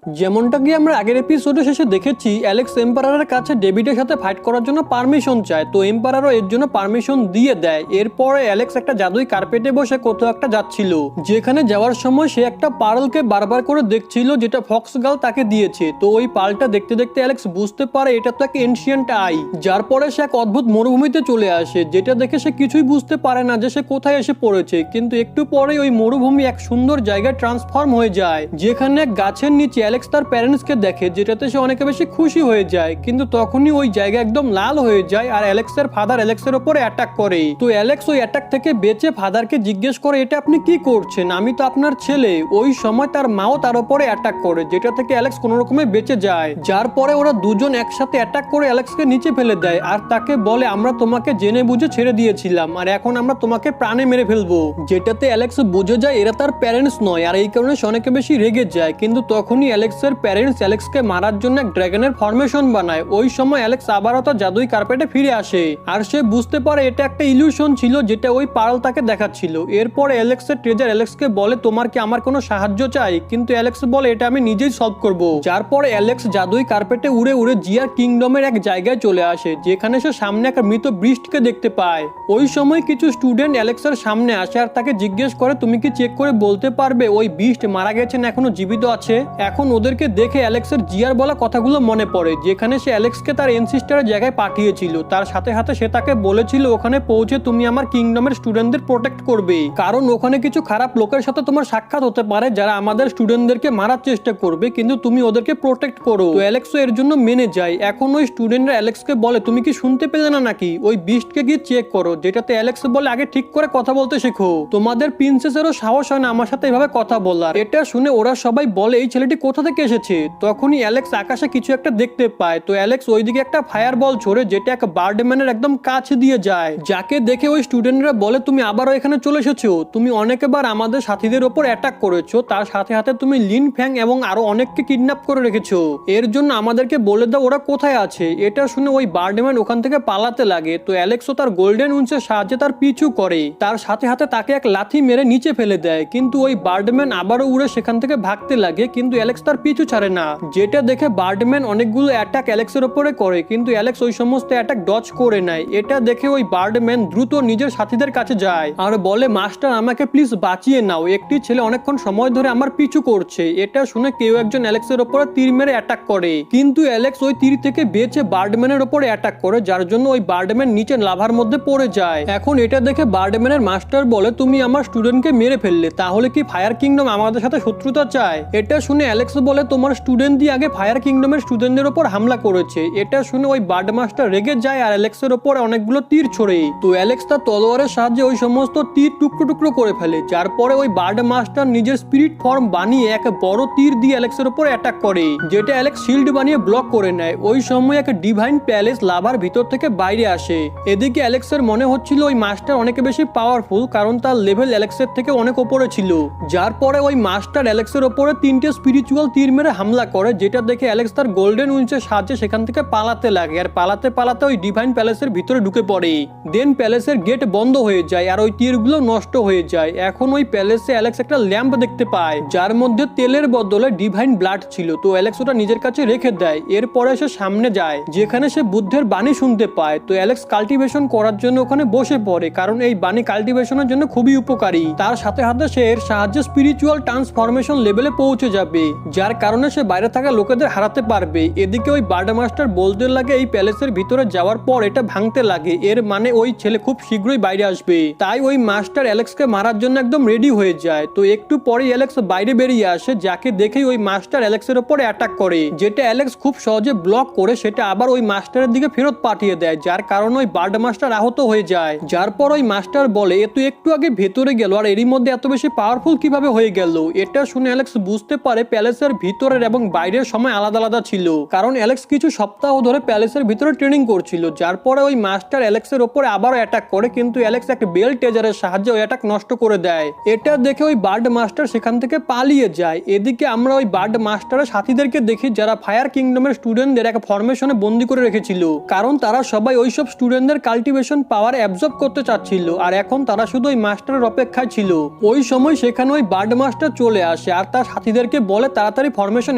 যেমনটা কি আমরা আগের এপিসোডে শেষে দেখেছি, অ্যালেক্স এম্পারারের কাছে ডেভিডের সাথে ফাইট করার জন্য পারমিশন চায়। তো এম্পারারও এর জন্য পারমিশন দিয়ে দেয়। এরপরে অ্যালেক্স একটা জাদুই কার্পেটে বসে কোথাও একটা যাচ্ছিল, যেখানে যাওয়ার সময় সে একটা পার্লকে বারবার করে দেখছিল, যেটা ফক্স গার্ল তাকে দিয়েছে। তো ওই পার্লটা দেখতে দেখতে অ্যালেক্স বুঝতে পারে এটা তো এক এনশিয়েন্ট আই, যার পরে সে এক অদ্ভুত মরুভূমিতে চলে আসে, যেটা দেখে সে কিছুই বুঝতে পারে না যে সে কোথায় এসে পড়েছে। কিন্তু একটু পরে ওই মরুভূমি এক সুন্দর জায়গায় ট্রান্সফর্ম হয়ে যায়, যেখানে এক গাছের নিচে অ্যালেক্স তার প্যারেন্টসকে দেখে, যেটাতে সে অনেক বেশি খুশি হয়ে যায়। কিন্তু তখনই ওই জায়গা একদম লাল হয়ে যায় আর অ্যালেক্সের ফাদার অ্যালেক্সের উপরে অ্যাটাক করে। তো অ্যালেক্স ওই অ্যাটাক থেকে বেঁচে ফাদারকে জিজ্ঞেস করে, এটা আপনি কি করছেন, আমি তো আপনার ছেলে। ওই সময় তার মাও তার উপরে অ্যাটাক করে, যেটা থেকে অ্যালেক্স কোনো রকমে বেঁচে যায়। যার পরে ওরা দুজন একসাথে অ্যাটাক করে অ্যালেক্সকে নিচে ফেলে দেয় আর তাকে বলে, আমরা তোমাকে জেনে বুঝে ছেড়ে দিয়েছিলাম আর এখন আমরা তোমাকে প্রাণে মেরে ফেলবো। যেটাতে অ্যালেক্স বুঝে যায় এরা তার প্যারেন্টস নয়, আর এই কারণে সে অনেক বেশি রেগে যায়। কিন্তু তখনই অ্যালেক্সের প্যারেন্টস অ্যালেক্সকে মারার জন্য এক ড্রাগনের ফরমেশন বানায়। ওই সময় অ্যালেক্স আবারও তার জাদুই কার্পেটে ফিরে আসে আর সে বুঝতে পারে এটা একটা ইলিউশন ছিল, যেটা ওই পার্ল তাকে দেখাচ্ছিল। এরপরে অ্যালেক্সের ট্রেজার অ্যালেক্সকে বলে, তোমার কি আমার কোনো সাহায্য চাই? কিন্তু অ্যালেক্স বলে, এটা আমি নিজেই সলভ করব। যার পরে অ্যালেক্স জাদুই কার্পেটে উড়ে উড়ে জিয়ার কিংডমের এক জায়গায় চলে আসে, যেখানে সে সামনে এক মৃত বৃষ্টকে দেখতে পায়। ওই সময় কিছু স্টুডেন্ট অ্যালেক্সের সামনে আসে আর তাকে জিজ্ঞেস করে, তুমি কি চেক করে বলতে পারবে ওই বিস্ট মারা গেছে না এখনো জীবিত আছে? এখন ওদেরকে দেখে অ্যালেক্সের জিয়ার বলা কথাগুলো মনে পড়ে, যেখানে সে অ্যালেক্সকে তার এনসিস্টারের জায়গায় পাঠিয়েছিল। তার সাথে সাথে সে তাকে বলেছিল, ওখানে পৌঁছে তুমি আমার কিংডমের স্টুডেন্টদের প্রোটেক্ট করবে, কারণ ওখানে কিছু খারাপ লোকের সাথে তোমার সাক্ষাৎ হতে পারে যারা আমাদের স্টুডেন্টদেরকে মারার চেষ্টা করবে, কিন্তু তুমি ওদেরকে প্রোটেক্ট করো। তো অ্যালেক্সও এর জন্য মেনে যায়। এখন ওই স্টুডেন্টরা অ্যালেক্সকে বলে, তুমি কি শুনতে পেলে না নাকি, ওই বিস্টকে গিয়ে চেক করো। যেটাতে অ্যালেক্স বলে, আগে ঠিক করে কথা বলতে শেখো, তোমাদের প্রিন্সেসেরও সাহস হয় না আমার সাথে এভাবে কথা বলার। এটা শুনে ওরা সবাই বলে, এই ছেলেটি কোথা থেকে এসেছে? তখনই অ্যালেক্স আকাশে কিছু একটা দেখতে পায়। তো অ্যালেক্স ওইদিকে একটা ফায়ার বল ছোড়ে, যেটা এক বার্ডম্যানের একদম কাছে দিয়ে যায়, যাকে দেখে ওই স্টুডেন্টরা বলে, তুমি আবারও এখানে চলে এসেছো, তুমি অনেকবার আমাদের সাথীদের ওপর অ্যাটাক করেছো, তার সাথে সাথে তুমি লিন ফ্যাং এবং আরো অনেককে কিডন্যাপ করে রেখেছো, এর জন্য আমাদেরকে বলে দাও ওরা কোথায় আছে। এটা শুনে ওই বার্ডম্যান ওখান থেকে পালাতে লাগে। তো অ্যালেক্সও তার গোল্ডেন উইন্সের সাহায্যে তার পিছু করে, তার সাথে সাথে তাকে এক লাথি মেরে নিচে ফেলে দেয়। কিন্তু ওই বার্ডম্যান আবারও উড়ে সেখান থেকে ভাগতে লাগে, কিন্তু অ্যালেক্স তার পিছু ছাড়ে না। যেটা দেখে বার্ডম্যান অনেকগুলো অ্যাটাক অ্যালেক্সের উপরে করে, কিন্তু অ্যালেক্স ওই সমস্ত অ্যাটাক ডজ করে নেয়। এটা দেখে ওই বার্ডম্যান দ্রুত নিজের সাথীদের কাছে যায় আর বলে, মাস্টার আমাকে প্লিজ বাঁচিয়ে নাও, একটি ছেলে অনেকক্ষণ সময় ধরে আমার পিছু করছে। এটা শুনে কেউ একজন অ্যালেক্সের উপরে তীর মেরে অ্যাটাক করে, কিন্তু অ্যালেক্স ওই তীর থেকে বেঁচে বার্ডম্যানের উপরে অ্যাটাক করে, যার জন্য ওই বার্ডম্যান নিচে লাভার মধ্যে পড়ে যায়। এখন এটা দেখে বার্ডম্যানের মাস্টার বলে, তুমি আমার স্টুডেন্টকে মেরে ফেললে, তাহলে কি ফায়ার কিংডম আমাদের সাথে শত্রুতা চায়? এটা শুনে অ্যালেক্স বলে, তোমার স্টুডেন্ট দিয়ে আগে ফায়ার কিংডমের স্টুডেন্টদের উপর হামলা করেছে। এটা শুনে ওই বার্ড মাস্টার রেগে যায় আর অ্যালেক্সের উপর অনেকগুলো তীর ছোড়ে। তো অ্যালেক্স তার তলোয়ারের সাহায্যে ওই সমস্ত তীর টুকরো টুকরো করে ফেলে, যার পরে ওই বার্ড মাস্টার নিজের স্পিরিট ফর্ম বানিয়ে এক বড় তীর দিয়ে অ্যালেক্সের উপর অ্যাটাক করে, যেটা অ্যালেক্স শিল্ড বানিয়ে ব্লক করে নেয়। ওই সময় এক ডিভাইন প্যালেস লাভার ভিতর থেকে বাইরে আসে। এদিকে অ্যালেক্সের মনে হচ্ছিল ওই মাস্টার অনেক বেশি পাওয়ারফুল, কারণ তার লেভেল অ্যালেক্সের থেকে অনেক উপরে ছিল। যার পরে ওই মাস্টার অ্যালেক্সের উপরে 3টে স্পিরিচুয়াল তীর মেরে হামলা করে, যেটা দেখে অ্যালেক্স তার গোল্ডেন উইন্সের সাহায্যে সেখান থেকে পালাতে লাগে আর পালাতে পালাতে ওই ডিভাইন প্যালেসের ভিতরে ঢুকে পড়ে। দেন প্যালেসের গেট বন্ধ হয়ে যায় আর ওই তীরগুলো নষ্ট হয়ে যায়। এখন ওই প্যালেসে অ্যালেক্স একটা ল্যাম্প দেখতে পায়, যার মধ্যে তেলের বদলে ডিভাইন ব্লাড ছিল। তো অ্যালেক্স ওটা নিজের কাছে রেখে দেয়। এরপরে সে সামনে যায়, যেখানে সে বুদ্ধের বাণী শুনতে পায়। তো অ্যালেক্স কাল্টিভেশন করার জন্য ওখানে বসে পড়ে, কারণ এই বাণী কাল্টিভেশনের জন্য খুবই উপকারী। তার সাথে সাথে সে এর সাহায্যে স্পিরিচুয়াল ট্রান্সফরমেশন লেভেলে পৌঁছে যাবে, যার কারণে সে বাইরে থাকা লোকেদের হারাতে পারবে। এদিকে ওই বার্ড মাস্টার বলতে লাগে, এই প্যালেসের ভিতরে যাওয়ার পর এটা ভাঙতে লাগে, এর মানে ওই ছেলে খুব শীঘ্রই বাইরে আসবে। তাই ওই মাস্টার অ্যালেক্সকে মারার জন্য একদম রেডি হয়ে যায়। তো একটু পরে অ্যালেক্স বাইরে বেরিয়ে আসে, যাকে দেখেই ওই মাস্টার অ্যালেক্সের উপরে অ্যাটাক করে, যেটা অ্যালেক্স খুব সহজে ব্লক করে সেটা আবার ওই মাস্টারের দিকে ফেরত পাঠিয়ে দেয়, যার কারণে ওই বার্ড মাস্টার আহত হয়ে যায়। যার পর ওই মাস্টার বলে, এ তো একটু আগে ভেতরে গেল আর এরই মধ্যে এত বেশি পাওয়ারফুল কিভাবে হয়ে গেল? এটা শুনে অ্যালেক্স বুঝতে পারে প্যালেসের ভিতরের এবং বাইরের সময় আলাদা আলাদা ছিল, কারণ অ্যালেক্স কিছু সপ্তাহ ধরে প্যালেসের ভিতরে ট্রেনিং করছিল। যার পরে ওই মাস্টার অ্যালেক্সের উপরে আবারও অ্যাটাক করে, কিন্তু অ্যালেক্স এক বেল টেজারের সাহায্যে ওই অ্যাটাক নষ্ট করে দেয়। এটা দেখে ওই বার্ড মাস্টার সেখান থেকে পালিয়ে যায়। এদিকে আমরা ওই বার্ড মাস্টারের সাথীদেরকে দেখি, যারা ফায়ার কিংডমের স্টুডেন্টদের এক ফরমেশনে বন্দি করে রেখেছিল, কারণ তারা সবাই ওইসব স্টুডেন্টদের কাল্টিভেশন পাওয়ার অ্যাবজর্ব করতে চাচ্ছিল, আর এখন তারা শুধু ওই মাস্টারের অপেক্ষায় ছিল। ওই সময় সেখানে ওই বার্ড মাস্টার চলে আসে আর তার সাথীদেরকে বলে তারা তাড়াতাড়ি ফরমেশন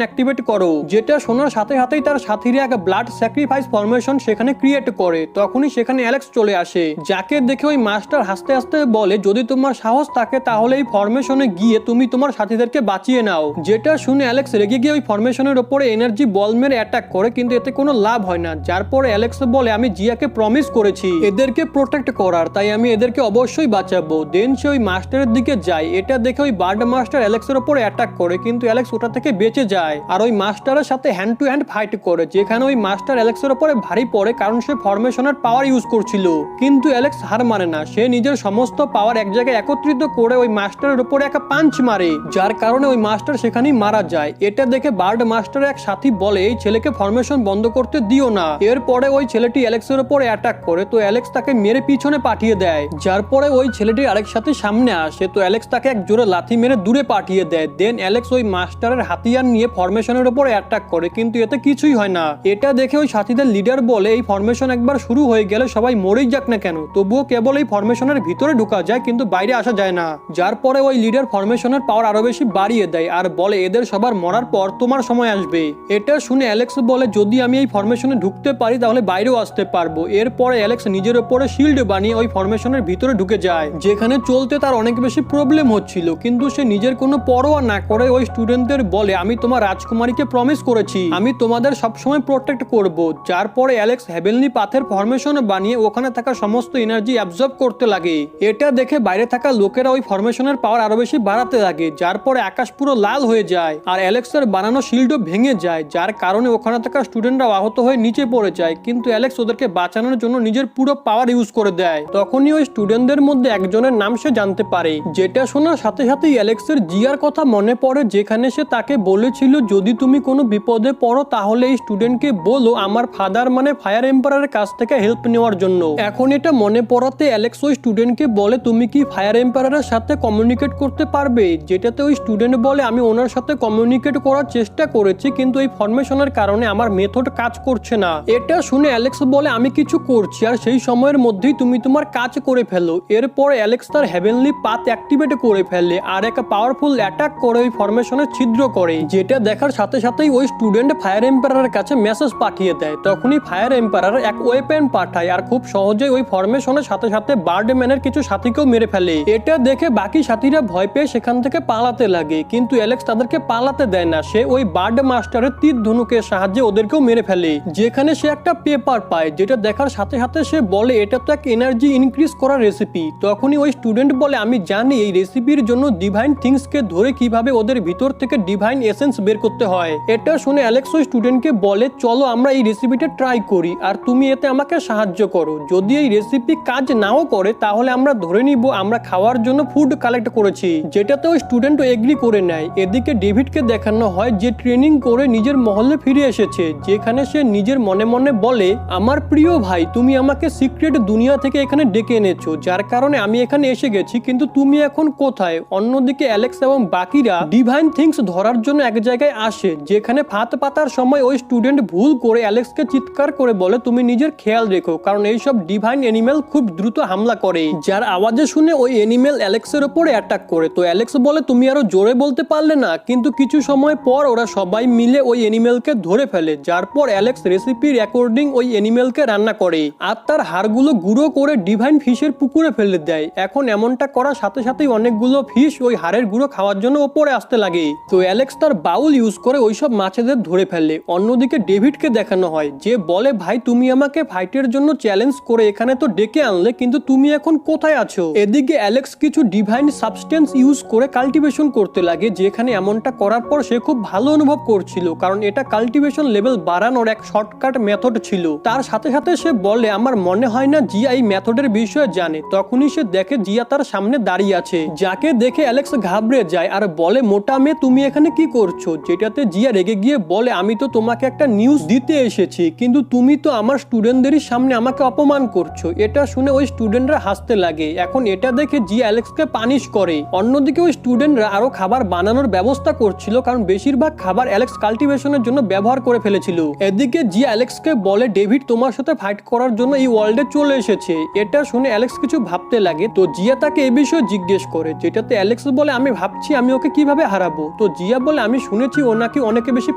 অ্যাক্টিভেট করো। যেটা শোনার সাথে সাথেই তার সাথীরা এক ব্লাড স্যাক্রিফাইস ফরমেশন সেখানে ক্রিয়েট করে। তখনই সেখানে অ্যালেক্স চলে আসে, যাকে দেখে ওই মাস্টার হাসতে হাসতে বলে যদি তোমার সাহস থাকে তাহলে এই ফরমেশনে গিয়ে তুমি তোমার সাথীদেরকে বাঁচিয়ে নাও। যেটা শুনে অ্যালেক্স রেগে গিয়ে ওই ফরমেশনের উপরে এনার্জি বল মেরে অ্যাটাক করে, কিন্তু এতে কোনো লাভ হয় না। যার পরে অ্যালেক্স বলে আমি জিয়াকে প্রমিস করেছি এদেরকে প্রোটেক্ট করার, তাই আমি এদেরকে অবশ্যই বাঁচাবো। দেন সে ওই মাস্টারের দিকে যায়। এটা দেখে ওই বার্ড মাস্টার অ্যালেক্সের উপরে অ্যাটাক করে, কিন্তু অ্যালেক্স ওটা থেকে বেঁচে যায় আর ওই মাস্টারের সাথে হ্যান্ড টু হ্যান্ড ফাইট করে, যেখানে ওই মাস্টার অ্যালেক্সের উপরে ভারী পড়ে কারণ সে ফরমেশনের পাওয়ার ইউজ করছিল। কিন্তু অ্যালেক্স হার মানে না, সে নিজের সমস্ত পাওয়ার এক জায়গায় একত্রিত করে ওই মাস্টারের উপরে একটা পাঞ্চ মারে, যার কারণে ওই মাস্টার সেখানেই মারা যায়। এটা দেখে বার্ড মাস্টারের এক সাথী বলে এই ছেলেকে ফরমেশন বন্ধ করতে দিও না। এরপরে ওই ছেলেটি অ্যালেক্সের উপরে অ্যাটাক করে, তো অ্যালেক্স তাকে মেরে পিছনে পাঠিয়ে দেয়। যার পরে ওই ছেলেটি আরেক সাথে সামনে আসে, তো অ্যালেক্স তাকে এক জোরে লাথি মেরে দূরে পাঠিয়ে দেয়। দেন অ্যালেক্স ওই মাস্টারের হাতিয়ার নিয়ে ফরমেশনের উপরে অ্যাটাক করে, কিন্তু এতে কিছুই হয় না। এটা দেখে ওই সাথীদের লিডার বলে এই ফরমেশন একবার শুরু হয়ে গেলে সবাই মরেই যাক না কেন, তবুও কেবল এই ফরমেশনের ভিতরে ঢোকা যায় কিন্তু বাইরে আসা যায় না। যার পরে ওই লিডার ফরমেশনের পাওয়ার আরো বেশি বাড়িয়ে দেয় আর বলে এদের সবার মরার পর তোমার সময় আসবে। এটা শুনে অ্যালেক্স বলে যদি আমি এই ফরমেশনে ঢুকতে পারি তাহলে বাইরেও আসতে পারবো। এরপরে অ্যালেক্স নিজের উপরে শিল্ড বানিয়ে ওই ফরমেশনের ভিতরে ঢুকে যায়, যেখানে চলতে তার অনেক বেশি প্রবলেম হচ্ছিল, কিন্তু সে নিজের কোনো পরোয়া না করে ওই স্টুডেন্টদের বলে আমি তোমার রাজকুমারীকে প্রমিস করেছি আমি তোমাদের সবসময় প্রোটেক্ট করব। যার পরে অ্যালেক্স হেভেনলি পাথের ফরমেশন বানিয়ে ওখানে থাকা সমস্ত এনার্জি অ্যাবজর্ব করতে লাগে। এটা দেখে বাইরে থাকা লোকেরা ওই ফরমেশনের পাওয়ার আরো বেশি বাড়াতে লাগে, যার পরে আকাশ পুরো লাল হয়ে যায় আর অ্যালেক্সের বানানো শিল্ডও ভেঙে যায়, যার কারণে ওখানে থাকা স্টুডেন্টরা আহত হয়ে নিচে পড়ে যায়। কিন্তু অ্যালেক্স ওদেরকে বাঁচানোর জন্য নিজের পুরো পাওয়ার ইউজ করে দেয়। তখনই ওই স্টুডেন্টদের মধ্যে একজনের নাম সে জানতে পারে, যেটা শোনার সাথে সাথেই অ্যালেক্সের জিয়ার কথা মনে পড়ে, যেখানে সে তাকে বলেছিল যদি তুমি কোনো বিপদে পড়ো তাহলে এই স্টুডেন্টকে বলো আমার ফাদার মানে ফায়ার এম্পারারের কাছ থেকে হেল্প নেওয়ার জন্য। এখন এটা মনে পড়াতে অ্যালেক্স ওই স্টুডেন্টকে বলে তুমি কি ফায়ার এম্পারারের সাথে কমিউনিকেট করতে পারবে, যেটাতে ওই স্টুডেন্ট বলে আমি ওনার সাথে কমিউনিকেট করার চেষ্টা করেছি কিন্তু এই ফরমেশনের কারণে আমার মেথড কাজ করছে না। এটা শুনে অ্যালেক্স বলে আমি কিছু করছি আর সেই সময়ের মধ্যেই তুমি তোমার কাজ করে ফেলো। এরপর অ্যালেক্স তার হেভেনলি পাথ অ্যাক্টিভেট করে ফেলে আর একটা পাওয়ারফুল অ্যাটাক করে ওই ফরমেশনে ছিদ্র করে, যেটা দেখার সাথে সাথেই ওই স্টুডেন্ট ফায়ার এম্পারারের কাছে মেসেজ পাঠিয়ে দেয়। তখনই ফায়ার এম্পারার এক ওয়েপেন পাঠায় আর খুব সহজেই ওই ফরমেশনের সাথে সাথে বার্ডম্যানের কিছু সাথীকেও মেরে ফেলে। এটা দেখে বাকি সাথীরা ভয় পেয়ে সেখান থেকে পালাতে লাগে, কিন্তু অ্যালেক্স তাদেরকে পালাতে দেয় না, সে ওই বার্ড মাস্টারের তীর ধনুকের সাহায্যে ওদেরকেও মেরে ফেলে, যেখানে সে একটা পেপার পায়, যেটা দেখার সাথে সাথে সে বলে এটা তো এক এনার্জি ইনক্রিজ করার রেসিপি। তখনই ওই স্টুডেন্ট বলে আমি জানি এই রেসিপির জন্য ডিভাইন থিংসকে ধরে কিভাবে ওদের ভিতর থেকে ডিভাইন এসেন্স বের করতে হয়। এটা শুনে অ্যালেক্স ওই স্টুডেন্টকে বলে চলো আমরা এই রেসিপিটা ট্রাই করি আর তুমি এতে আমাকে সাহায্য করো। যদি এই রেসিপি কাজ নাও করে তাহলে আমরা ধরে নিব আমরা খাওয়ার জন্য ফুড কালেক্ট করেছি, যেটাতে ওই স্টুডেন্ট এগ্রি করে নেয়। এদিকে ডেভিডকে দেখানো হয় যে ট্রেনিং করে নিজের মহলে ফিরে এসেছে, যেখানে সে নিজের মনে মনে বলে আমার প্রিয় ভাই তুমি আমাকে সিক্রেট দুনিয়া থেকে এখানে ডেকে এনেছো, যার কারণে আমি এখানে এসে গেছি, কিন্তু তুমি এখন কোথায়? অন্যদিকে অ্যালেক্স এবং বাকিরা ডিভাইন থিংস ধরার জন্য এক জায়গায় আসে, যেখানে ফাঁদ পাতার সময় ওই স্টুডেন্ট ভুল করে অ্যালেক্সকে চিৎকার করে বলে তুমি নিজের খেয়াল রেখো, কারণ এইসব ডিভাইন অ্যানিমেল খুব দ্রুত হামলা করে, যার আওয়াজে শুনে ওই অ্যানিমেল অ্যালেক্সের উপরে অ্যাটাক করে। তো অ্যালেক্স বলে তুমি আরো জোরে বলতে পারলে না, কিন্তু কিছু সময় পর ওরা সবাই মিলে ওই অ্যানিমেলকে ধরে ফেলে, যার পর অ্যালেক্স রেসিপির অ্যাকর্ডিং ওই অ্যানিমেলকে রান্না করে আর তার হাড়গুলো গুঁড়ো করে ডিভাইন ফিশের পুকুরে ফেলে দেয়। এখন এমনটা করার সাথে সাথেই অনেকগুলো ফিশ ওই হাড়ের গুঁড়ো খাওয়ার জন্য ওপরে আসতে লাগে, তো অ্যালেক্স তার বাউল ইউজ করে ওইসব মাছেদের ধরে ফেলে। অন্যদিকে ডেভিডকে দেখানো হয় যে বলে ভাই তুমি আমাকে ফাইটের জন্য চ্যালেঞ্জ করে এখানে তো ডেকে আনলে, কিন্তু তুমি এখন কোথায় আছো? এদিকে অ্যালেক্স কিছু ডিভাইন সাবস্টেন্স ইউজ করে কাল্টিভেশন করতে লাগে, যেখানে এমনটা করার পর সে খুব ভালো অনুভব করছিল, কারণ এটা কাল্টিভেশন লেভেল বাড়ানোর এক শর্টকাট মেথড ছিল। তার সাথে সাথে সে বলে আমার মনে হয় না জিয়া এই মেথডের বিষয়ে জানে। তখনই সে দেখে জিয়া তার সামনে দাঁড়িয়ে আছে, যাকে দেখে অ্যালেক্স ঘাবড়ে যায় আর বলে মোটা মেয়ে তুমি এখানে কি করছো? যেটাতে জিয়া রেগে গিয়ে বলে আমি তো তোমাকে একটা নিউজ দিতে এসেছি, কিন্তু তুমি তো আমার স্টুডেন্টদেরই সামনে আমাকে অপমান করছো। এটা শুনে ওই স্টুডেন্টরা হাসতে লাগে। এখন এটা দেখে জিয়া অ্যালেক্সকে পানিশ করে। অন্যদিকে ওই স্টুডেন্টরা আরো খাবার বানানোর ব্যবস্থা করছিল, কারণ বেশিরভাগ খাবার অ্যালেক্স কাল্টিভেশনের জন্য ব্যবহার করে ফেলেছিল। এদিকে জিয়া অ্যালেক্সকে বলে ডেভিড তোমার সাথে ফাইট করার জন্য এই ওয়ার্ল্ডে চলে এসেছে। এটা শুনে অ্যালেক্স কিছু ভাবতে লাগে, তো জিয়া তাকে এই বিষয়ে জিজ্ঞেস করে, যেটাতে অ্যালেক্স বলে আমি ভাবছি আমি ওকে কিভাবে হারাবো। তো জিয়া বলে আমি শুনেছি ও নাকি অনেক বেশি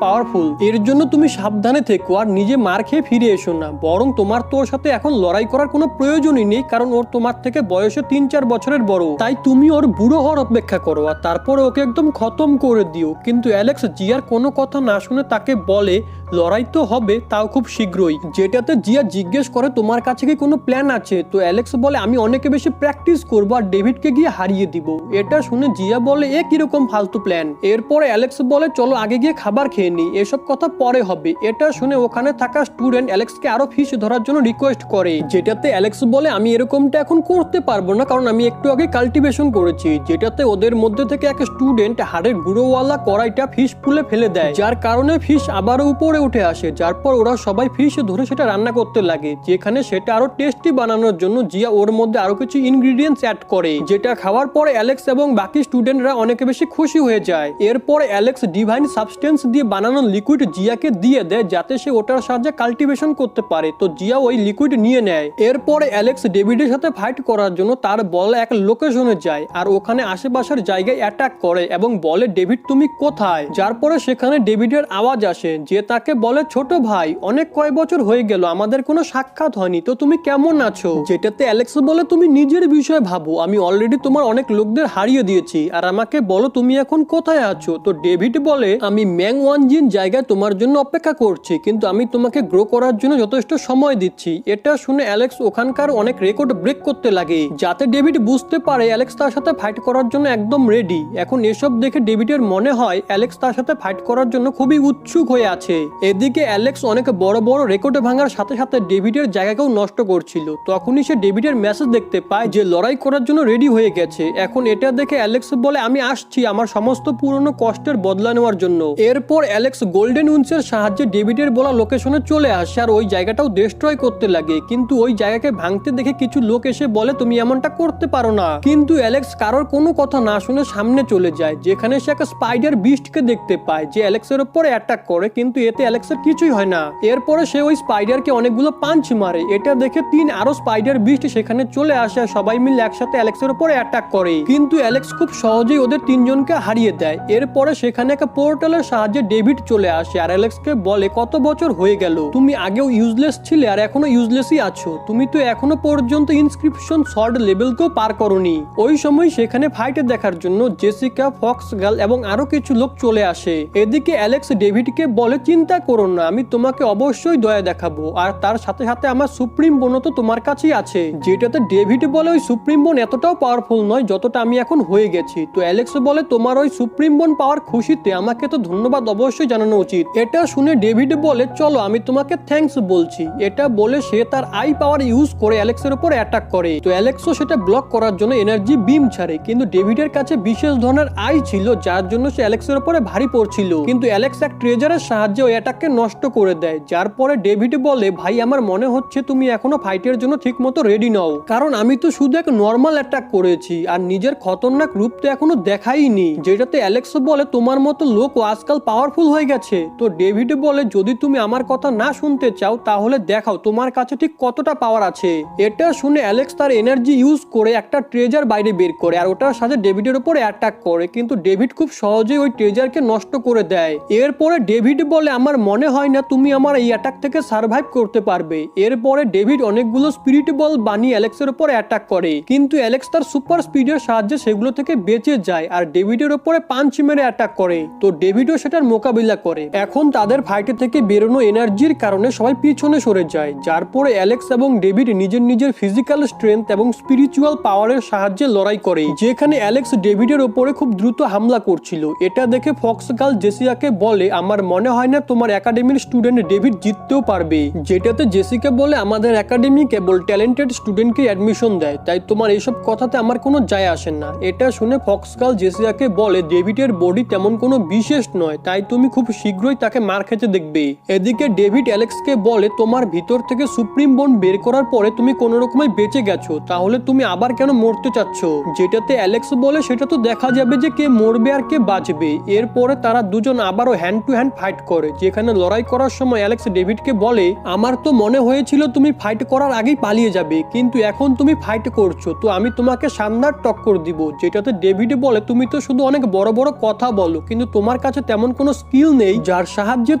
পাওয়ারফুল, এর জন্য তুমি সাবধানে থেকো আর নিজে মার খেয়ে ফিরে এসো না, বরং তোমার তো ওর সাথে এখন লড়াই করার কোনো প্রয়োজনই নেই, কারণ ওর তোমার থেকে বয়সে 3-4 বছরের বড়, তাই তুমি ওর বুড়ো হওয়ার অপেক্ষা করো আর তারপরে ওকে একদম খতম করে দিও। কিন্তু অ্যালেক্স জিয়ার কোনো কথা না শুনে তাকে বলে লড়াই তো হবে, তাও খুব শীঘ্রই। যেটাতে জিয়া জিজ্ঞেস করে তোমার কাছে কি কোনো প্ল্যান আছে? তো অ্যালেক্স বলে আমি অনেক বেশি প্র্যাকটিস করবো আর ডেভিডকে গিয়ে হারিয়ে দিব। এটা শুনে জিয়া বলে এ কিরকম ফালতু প্ল্যান। এরপরে অ্যালেক্স বলে চলো আগে গিয়ে খাবার খেয়ে নিই, এসব কথা পরে হবে। এটা শুনে ওখানে থাকা স্টুডেন্ট অ্যালেক্সকে আরো ফিশ ধরার জন্য রিকোয়েস্ট করে, যেটাতে অ্যালেক্স বলে আমি এরকমটা এখন করতে পারবো না, কারণ আমি একটু আগে কাল্টিভেশন করেছি। যেটাতে ওদের মধ্যে থেকে এক স্টুডেন্ট হাড়ের গুঁড়োওয়ালা কড়াইটা ফিশ পুলে ফেলে দেয়, যার কারণে ফিশ আবারও উপরে উঠে আসে। যার পর ওরা সবাই ফিশ ধরে সেটা রান্না করতে লাগে, যেখানে সেটা আরো টেস্টি বানানোর জন্য জিয়া ওর মধ্যে আরো কিছু ইনগ্রিডিয়েন্টস অ্যাড করে, যেটা খাওয়ার পরে অ্যালেক্স এবং বাকি স্টুডেন্টরা অনেক বেশি খুশি হয়ে যায়। এরপর অ্যালেক্স ডিভাইন সাবস্টেন্স দিয়ে বানানো লিকুইড জিয়াকে দিয়ে দেয়, যাতে সে ওটার সাহায্যে কাল্টিভেশন করতে পারে। তো জিয়া ওই লিকুইড নিয়ে নেয়। এরপরে অ্যালেক্স ডেভিডের সাথে ফাইট করার জন্য তার বলে এক লোকেশনে যায় আর ওখানে আশেপাশের জায়গায় অ্যাটাক করে এবং বলে ডেভিড তুমি কোথায়? যার পরে সেখানে ডেভিডের আওয়াজ আসে, যে তাকে বলে ছোট ভাই অনেক কয় বছর হয়ে গেল আমাদের কোনো সাক্ষাৎ হয়নি, তো তুমি কেমন আছো? যেটাতে অ্যালেক্স বলে তুমি নিজের বিষয়ে ভাবো, আমি অলরেডি তোমার অনেক লোকদের হারিয়ে দিয়েছি আর আমাকে বলো তুমি এখন কোথায় আছো? তো ডেভিড বলে আমি ম্যাং ওয়ানজিন জায়গায় তোমার জন্য অপেক্ষা করছি, কিন্তু আমি তোমাকে গ্রো করার জন্য যথেষ্ট সময় দিচ্ছি। এটা শুনে অ্যালেক্স ওখানকার অনেক রেকর্ড ব্রেক করতে লাগে, যাতে ডেভিড বুঝতে পারে অ্যালেক্স তার সাথে ফাইট করার জন্য একদম রেডি। এখন এসব দেখে ডেভিডের মনে হয় অ্যালেক্স তার সাথে ফাইট করার জন্য খুবই উৎসুক হয়ে আছে। এদিকে অ্যালেক্স অনেক বড় বড় রেকর্ড ভাঙার সাথে সাথে ডেভিডের জায়গাকেও নষ্ট করছিল। তখনই সে ডেভিডের মেসেজ দেখতে পায় যে লড়াই করার জন্য রেডি হয়ে গেছে। এখন এটা দেখে অ্যালেক্স বলে আমি আসছি আমার সমস্ত পুরনো কষ্টের বদলা নেওয়ার জন্য। এরপর অ্যালেক্স গোল্ডেন উইন্সের সাহায্যে ডেভিডের বলা লোকেশনে চলে আসে আর ওই জায়গাটাও ডিস্ট্রয় করতে লাগে, কিন্তু ওই জায়গাকে ভাঙতে দেখে কিছু লোক এসে বলে তুমি এমনটা করতে পারো না। কিন্তু অ্যালেক্স কারোর কোনো কথা না শুনে সামনে চলে যায়, যেখানে সে একটা স্পাইডার বিস্টকে দেখতে পায় যে অ্যালেক্সের উপরে অ্যাটাক করে, কিন্তু এতে অ্যালেক্সের কিছুই হয় না। এরপরে সে ওই স্পাইডারকে অনেকগুলো পাঞ্চ মারে। এটা দেখে আরো স্পাইডার বিস্ট সেখানে চলে আসে আর সবাই মিলে একসাথে অ্যালেক্সের উপরে অ্যাটাক করে, কিন্তু অ্যালেক্স খুব সহজেই ওদের 3জনকে হারিয়ে দেয়। এরপরে সেখানে একটা পোর্টালের সাহায্যে ডেভিড চলে আসে আর অ্যালেক্সকে বলে কত বছর হয়ে গেল, তুমি আগেও ইউজলেস ছিলে আর এখনো ইউজলেসই আছো, তুমি তো এখনো পর্যন্ত ইনস্ক্রিপশন শর্ট লেভেলকেও পার করোনি। ওই সময় সেখানে ফাইটে দেখার জন্য জেসিকা, ফক্স গার্ল এবং আরো কিছু লোক চলে আসে। এদিকে অ্যালেক্স ডেভিডকে বলে চিন্তা করো না, আমি তোমাকে অবশ্যই দয়া দেখাবো আর তার সাথে সাথে আমার সুপ্রিম বোনও তো তোমার কাছেই আছে। যেটাতে ডেভিড বলে ওই সুপ্রিম বোন এতটাও পাওয়ারফুল নয় যতটা আমি এখন হয়ে গেছি। তো অ্যালেক্স বলে তোমার ওই সুপ্রিম বোন পাওয়ার খুশিতে আমাকে তো ধন্যবাদ অবশ্যই জানানো উচিত। এটা শুনে ডেভিড বলে চলো আমি তোমাকে থ্যাঙ্কস বলছি। এটা বলে সে তার আই পাওয়ার ইউজ করে অ্যালেক্সের উপর অ্যাটাক করে। তো অ্যালেক্সও সেটা ব্লক করার জন্য এনার্জি বিম ছাড়ে, কিন্তু ডেভিডের কাছে বিশেষ ধরনের আই ছিল যার জন্য সে অ্যালেক্সের উপরে ভারী পড়ছিল, কিন্তু অ্যালেক্স এক ট্রেজারের সাহায্যে ওই অ্যাটাককে নষ্ট করে দেয়। যার পরে ডেভিড বলে ভাই আমার মনে হচ্ছে তুমি এখনো ফাইটের জন্য ঠিক মতো রেডি নও, কারণ আমি তো শুধু এক নর্মাল অ্যাটাক করেছি আর নিজের খতরনাক রূপ তো এখনো দেখাইনি। যেটাতে অ্যালেক্স বলে তোমার মতো লোক আজকাল পাওয়ারফুল হয়ে গেছে। তো ডেভিড বলে যদি তুমি আমার কথা না শুনতে চাও তাহলে দেখাও তোমার কাছে ঠিক কতটা পাওয়ার আছে। এটা শুনে অ্যালেক্স তার এনার্জি ইউজ করে একটা ট্রেজার বাইরে বের করে আর ওটার সাথে ডেভিডের উপর অ্যাটাক করে, কিন্তু ডেভিড খুব সহজেই ওই ট্রেজারকে নষ্ট করে দেয়। এরপরে ডেভিড বলে আমার মনে হয় না তুমি আমার এই অ্যাটাক থেকে সার্ভাইভ করতে পারবে। এরপরে ডেভিড অনেকগুলো স্পিরিট বল বানিয়ে অ্যালেক্সের উপর অ্যাটাক করে, কিন্তু অ্যালেক্স তার সুপার স্পিডের সাহায্যে সেগুলো থেকে বেঁচে যায় আর ডেভিডের উপরে পাঞ্চ মেরে অ্যাটাক করে। তো ডেভিডও সেটার মোকাবিলা করে। এখন তাদের ফাইটে থেকে বেরোনো এনার্জির কারণে সবাই পিছনে সরে যায়, যার পরে অ্যালেক্স এবং ডেভিড নিজের নিজের ফিজিক্যাল স্ট্রেংথ এবং স্পিরিচুয়াল পাওয়ারের সাহায্যে লড়াই করে, যেখানে অ্যালেক্স ডেভিডের উপরে খুব দ্রুত হামলা করছিল। এটা দেখে ফক্স গার্ল জেসিকাকে বলে আমার মনে হয় না তোমার একাডেমির স্টুডেন্ট ডেভিড জিততেও পারবে। যেটাতে জেসিকা বলে আমাদের একাডেমি কেবল ট্যালেন্টেড স্টুডেন্টকে অ্যাডমিশন দেয়, তাই তোমার এসব কথাতে আমার কোনো যায় আসে না। এটা শুনে ফক্স গার্ল জেসিকাকে বলে ডেভিডের বডি তেমন কোনো বিশেষ নয়, তাই তুমি খুব শীঘ্রই তাকে মার খেতে দেখবে। এদিকে ডেভিড অ্যালেক্সকে বলে তোমার ভিতর থেকে সুপ্রিম বোন বের করার পরে তুমি কোনো রকমে বেঁচে গেছো, তাহলে তুমি আবার কেন মরতে চাচ্ছ? যেটাতে অ্যালেক্স বলে সেটা তো দেখা যাবে যে কে মরবে আর কে বাঁচবে। এরপরে তারা দুজন আবারও হ্যান্ড টু হ্যান্ড ফাইট করে, যেখানে লড়াই করার সময় অ্যালেক্স ডেভিডকে বলে আমার তো মনে হয়েছিল তুমি ফাইট করার আগেই পালিয়ে যাবে, কিন্তু এখন তুমি ফাইট করছো, তো আমি তোমাকে শানদার টক্কর দিব। যেটাতে ডেভিড বলে তুমি তো শুধু অনেক বড় বড় কথা বলো, কিন্তু তোমার কাছে তেমন কোনো স্কিল নেই যার সাহায্যে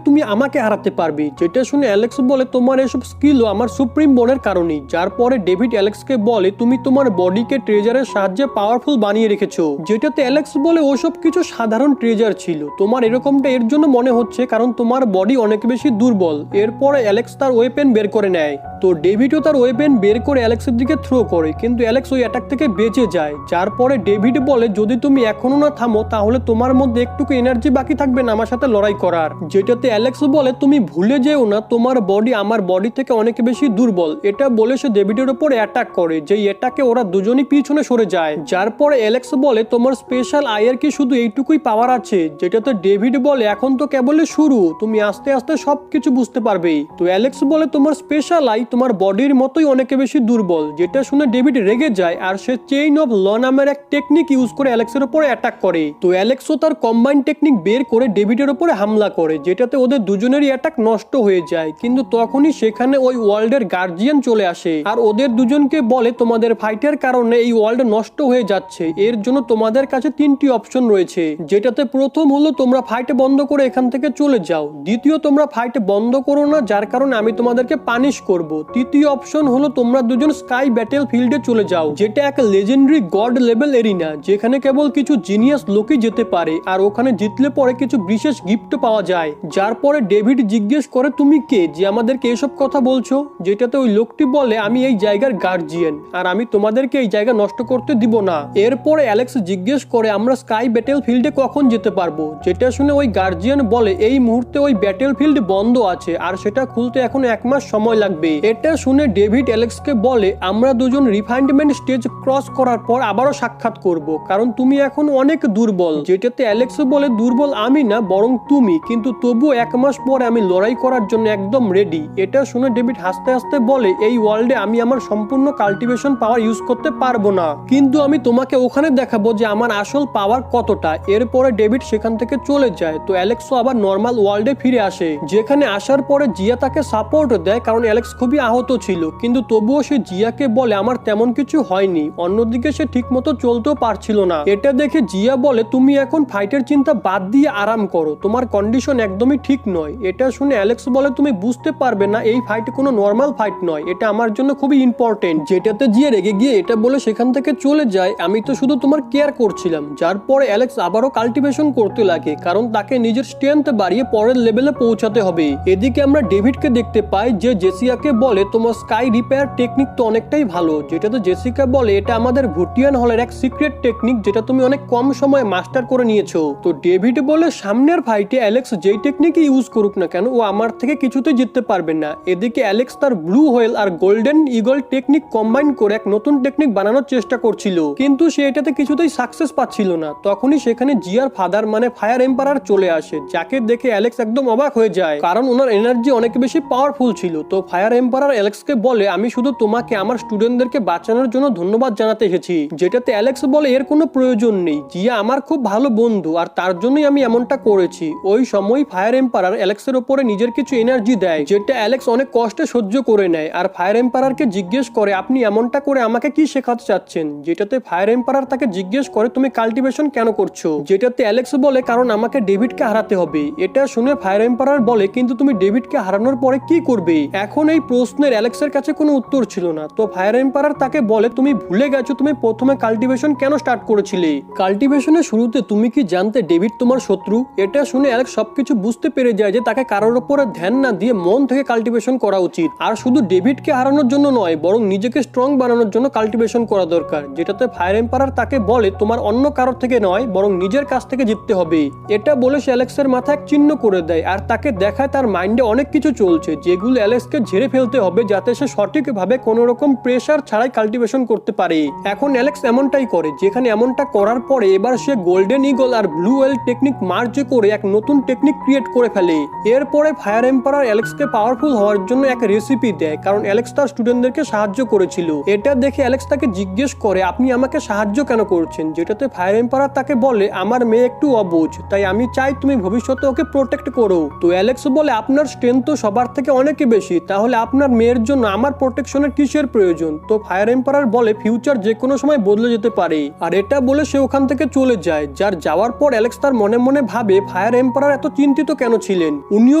তুমি আমাকে হারাতে পারবে। যেটা শুনে অ্যালেক্স বলে তোমার এসব স্কিলও আমার সুপ্রিম বোনের কারণেই। যার পরে ডেভিড অ্যালেক্সকে বলে তুমি তোমার বডিকে ট্রেজারের সাহায্যে পাওয়ারফুল বানিয়ে রেখেছো। যেটাতে অ্যালেক্স বলে ওসব কিছু সাধারণ ট্রেজার ছিল, তোমার এরকমটা এর জন্য মনে হচ্ছে কারণ তোমার বডি অনেক বেশি দুর্বল। এরপরে অ্যালেক্স তার ওয়েপেন বের করে নেয়, তো ডেভিডও তার ওয়েপেন বের করে অ্যালেক্সের দিকে থ্রো করে, কিন্তু অ্যালেক্স ওই অ্যাটাক থেকে বেঁচে যায়। যার পরে ডেভিড বলে যদি তুমি এখনো না থামো তাহলে তোমার মধ্যে একটুকু এনার্জি বাকি থাকবে না আমার সাথে লড়াই করার। যেটাতে অ্যালেক্স বলে তুমি ভুলে যেও না তোমার বডি আমার বডি থেকে অনেক বেশি দুর্বল। এটা বলে সে ডেভিডের উপর অ্যাটাক করে, যেই অ্যাটাকে ওরা দুজনই পিছনে সরে যায়। যার পরে অ্যালেক্স বলে তোমার স্পেশাল আইয়ের কি শুধু এইটুকুই পাওয়ার আছে? যেটাতে ডেভিড বলে এখন তো কেবলই শুরু, তুমি আস্তে আস্তে সবকিছু বুঝতে পারবে। তো অ্যালেক্স বলে তোমার স্পেশাল আই তোমার বডির মতোই অনেক বেশি দুর্বল। যেটা শুনে ডেভিড রেগে যায় আর সে চেইন অফ ল নামের এক টেকনিক ইউজ করে অ্যালেক্সের উপরে অ্যাটাক করে। তো অ্যালেক্সও তার কম্বাইন টেকনিক বের করে ডেভিডের উপরে হামলা করে, যেটাতে ওদের দুজনেরই অ্যাটাক নষ্ট হয়ে যায়। কিন্তু তখনই সেখানে ওই ওয়ার্ল্ডের গার্জিয়ান চলে আসে আর ওদের দুজনকে বলে তোমাদের ফাইটের কারণে এই ওয়ার্ল্ড নষ্ট হয়ে যাচ্ছে, এর জন্য তোমাদের কাছে তিনটি অপশন রয়েছে। যেটাতে প্রথম হলো তোমরা ফাইট বন্ধ করে এখান থেকে চলে যাও, দ্বিতীয় তোমরা ফাইট বন্ধ করো না যার কারণে আমি তোমাদেরকে পানিশ করব, তৃতীয় অপশন হলো তোমরা দুজন স্কাই ব্যাটেল ফিল্ডে চলে যাও, যেটা এক লেজেন্ডারি গড লেভেল এরিনা যেখানে কেবল কিছু জিনিয়াস লোকই যেতে পারে আর ওখানে জিতলে পরে কিছু বিশেষ গিফট পাওয়া যায়। যার পরে ডেভিড জিজ্ঞেস করে তুমি কে যে আমাদেরকে এসব কথা বলছো? যেটাতে ওই লোকটি বলে আমি এই জায়গার গার্জিয়ান আর আমি তোমাদেরকে এই জায়গা নষ্ট করতে দিব না। এরপরে অ্যালেক্স জিজ্ঞেস করে আমরা স্কাই ব্যাটেল ফিল্ডে কখন যেতে পারবো? যেটা শুনে ওই গার্জিয়ান বলে এই মুহূর্তে ওই ব্যাটেল ফিল্ড বন্ধ আছে আর সেটা খুলতে এখন 1 মাস সময় লাগবে। এটা শুনে ডেভিড অ্যালেক্সকে বলে আমরা দুজন রিফাইনমেন্ট স্টেজ ক্রস করার পর আবারও সাক্ষাৎ করব, কারণ তুমি এখন অনেক দুর্বল। যেটাতে অ্যালেক্স বলে দুর্বল আমি না বরং তুমি, কিন্তু তবুও 1 মাস পরে আমি লড়াই করার জন্য একদম রেডি। এটা শুনে ডেভিড হাসতে হাসতে বলে এই ওয়ার্ল্ডে আমি আমার সম্পূর্ণ কাল্টিভেশন পাওয়ার ইউজ করতে পারবো না, কিন্তু আমি তোমাকে ওখানে দেখাবো যে আমার আসল পাওয়ার কতটা। এরপরে ডেভিড সেখান থেকে চলে যায়। তো অ্যালেক্সও আবার নর্মাল ওয়ার্ল্ডে ফিরে আসে, যেখানে আসার পরে জিয়া তাকে সাপোর্ট দেয় কারণ অ্যালেক্স খুবই আহত ছিল, কিন্তু তবুও সে জিয়াকে বলে আমার তেমন কিছু হয়নি। অন্যদিকে সে ঠিক মতো চলতেও পারছিল না। এটা দেখে জিয়া বলে তুমি এখন ফাইটের চিন্তা বাদ দিয়ে আরাম করো, তোমার কন্ডিশন একদমই ঠিক নয়। এটা শুনে অ্যালেক্স বলে তুমি বুঝতে পারবে না এই ফাইট কোনো নর্মাল ফাইট নয়, এটা আমার জন্য খুবই ইম্পর্টেন্ট। যেটাতে জিয়া রেগে গিয়ে এটা বলে সেখান থেকে চলে যায় আমি তো শুধু তোমার কেয়ার করছিলাম। যার পরে অ্যালেক্স আবারও কাল্টিভেশন করতে লাগে কারণ তাকে নিজের স্ট্রেংথ বাড়িয়ে পরের লেভেলে পৌঁছাতে হবে। এদিকে আমরা ডেভিডকে দেখতে পাই যে জেসিকাকে বলে তোমার স্কাই রিপেয়ার টেকনিক তো অনেকটাই ভালো। যেটাতে জেসিকা বলে এটা আমাদের ভুটিয়ান হলের এক সিক্রেট টেকনিক যেটা তুমি অনেক কম সময়ে মাস্টার করে নিয়েছো। তো ডেভিড বলে সামনের ফাইটে অ্যালেক্স যেই টেকনিকই ইউজ করুক না কেন ও আমার থেকে কিছুতে জিততে পারবে না। এদিকে অ্যালেক্স তার ব্লু হোয়েল আর গোল্ডেন ইগল টেকনিক কম্বাইন করে এক নতুন টেকনিক বানানোর চেষ্টা করছিল, কিন্তু সে এটাতে কিছুতেই সাকসেস পাচ্ছিল না। তখনই সেখানে জিয়ার ফাদার মানে ফায়ার এম্পারার চলে আসে, যাকে দেখে অ্যালেক্স একদম অবাক হয়ে যায় কারণ ওনার এনার্জি অনেক বেশি পাওয়ারফুল ছিল। তো ফায়ার এম্পারার অ্যালেক্সকে বলে আমি শুধু তোমাকে আমার স্টুডেন্টদেরকে বাঁচানোর জন্য ধন্যবাদ জানাতে এসেছি। যেটাতে অ্যালেক্স বলে এর কোনো প্রয়োজন নেই, জিয়া আমার খুব ভালো বন্ধু আর তার জন্যই আমি এমনটা করেছি। ওই সময় ফায়ার এম্পারার অ্যালেক্সের উপরে নিজের কিছু এনার্জি দেয়, যেটা অ্যালেক্স অনেক কষ্টে সহ্য করে নেয় আর ফায়ার এম্পারারকে জিজ্ঞেস করে আপনি এমনটা করে আমাকে কি শেখাতে চাচ্ছেন? যেটাতে ফায়ার এম্পারার তাকে জিজ্ঞেস করে তুমি কাল্টিভেশন কেন করছো? যেটাতে অ্যালেক্স বলে কারণ আমাকে ডেভিডকে হারাতে হবে। এটা শুনে ফায়ার এম্পারার বলে কিন্তু তুমি ডেভিডকে হারানোর পরে কি করবে? এখন এই প্রশ্নের অ্যালেক্সের কাছে কোনো উত্তর ছিল না। তো ফায়ার এম্পারার তাকে বলে তুমি ভুলে গেছো তুমি প্রথমে কাল্টিভেশন কেন স্টার্ট করেছিলে? কাল্টিভেশনের শুরুতে তুমি কি জানতে ডেভিড তোমার শত্রু? এটা শুনে অ্যালেক্স সবকিছু বুঝতে পেরে যায় যে তাকে কারোর উপরে ধ্যান না দিয়ে মন থেকে কাল্টিভেশন করা উচিত, আর শুধু ডেভিডকে হারানোর জন্য নয় বরং নিজেকে স্ট্রং বানানোর জন্য কাল্টিভেশন করা দরকার। যেটাতে ফায়ার এম্পারার তাকে বলে তোমার অন্য কারোর থেকে নয় বরং নিজের কাছ থেকে জিততে হবে। এটা বলে সে অ্যালেক্সের মাথায় এক চিহ্ন করে দেয় আর তাকে দেখায় তার মাইন্ডে অনেক কিছু চলছে যেগুলো অ্যালেক্সকে ঝেড়ে ফেলতে হবে যাতে সে সঠিকভাবে কোনো রকম প্রেসার ছাড়াই কাল্টিভেশন করতে পারে। এখন অ্যালেক্স এমনটাই করে, যেখানে এমনটা করার পরে এবার সে গোল্ডেন ইগল আর ব্লু ওয়েল টেকনিক মার্জ করে এক নতুন টেকনিক ক্রিয়েট করে ফেলে। এরপরে ফায়ার এম্পারার অ্যালেক্সকে পাওয়ারফুল হওয়ার জন্য এক রেসিপি দেয় কারণ অ্যালেক্স তার স্টুডেন্টদেরকে সাহায্য করেছিল। এটা দেখে অ্যালেক্স তাকে জিজ্ঞেস করে আপনি আমাকে সাহায্য কেন করছেন? যেটাতে ফায়ার এম্পারার তাকে বলে আমার মেয়ে একটু অবুঝ, তাই আমি চাই তুমি ভবিষ্যতে ওকে প্রোটেক্ট করো। তো অ্যালেক্স বলে আপনার স্ট্রেংথ তো সবার থেকে অনেক বেশি, তাহলে আপনার মেয়ের জন্য আমার প্রোটেকশনের কিসের প্রয়োজন? তো ফায়ার এম্পারার বলে ফিউচার যে কোনো সময় বদলে যেতে পারে, আর এটা বলে সে ওখান থেকে চলে যায়। যার যাওয়ার যাওয়ার পর অ্যালেক্স তার মনে মনে ভাবে ফায়ার এম্পারার এত চিন্তিত কেন ছিলেন। উনিও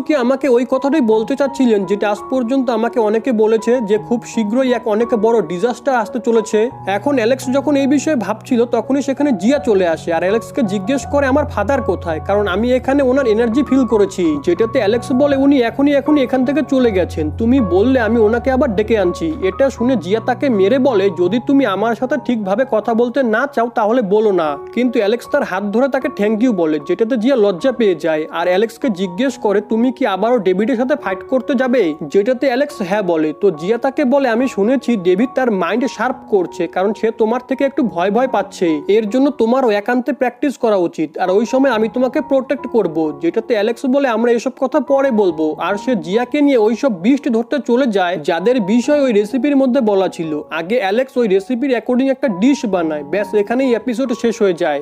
কি আমাকে ওই কথাটাই বলতে চাচ্ছিলেন যেটা আজ পর্যন্ত আমাকে অনেকে বলেছে যে খুব শীঘ্রই এক অনেক বড় ডিজাস্টার আসতে চলেছে। এখন অ্যালেক্স যখন এই বিষয়ে ভাবছিল তখনই সেখানে জিয়া চলে আসে আর অ্যালেক্সকে জিজ্ঞেস করে আমার ফাদার কোথায়, কারণ আমি এখানে ওনার এনার্জি ফিল করেছি। যেটাতে অ্যালেক্স বলে উনি এখনই এখান থেকে চলে গেছেন, তুমি বললে আমি ওনাকে আবার ডেকে আনছি। এটা শুনে জিয়া তাকে মেরে বলে যদি তুমি আমার সাথে ঠিকভাবে কথা বলতে না চাও তাহলে বলো না। কিন্তু অ্যালেক্স তার হাত ধরে তাকে থ্যাংক ইউ বলে, যেটাতে জিয়া লজ্জা পেয়ে যায় আর অ্যালেক্সকে জিজ্ঞেস করে তুমি কি আবারও ডেভিডের সাথে ফাইট করতে যাবে, যেটাতে অ্যালেক্স হ্যাঁ বলে। তো জিয়া তাকে বলে আমি শুনেছি ডেভিড তার মাইন্ড শার্প করছে কারণ সে তোমার থেকে একটু ভয় ভয় পাচ্ছে, এর জন্য তোমারও একান্তে প্র্যাকটিস করা উচিত আর ওই সময় আমি তোমাকে প্রোটেক্ট করব। যেটাতে অ্যালেক্স বলে আমরা এসব কথা পরে বলবো আর সে জিয়াকে নিয়ে ওইসব বিস্ট ধরতে চলে যায় যাদের বিষয় ওই রেসিপির মধ্যে বলা ছিল। আগে অ্যালেক্স ওই রেসিপির অ্যাকর্ডিং একটা ডিশ বানায়, ব্যাস এখানেই এপিসোড শেষ হয়ে যায়।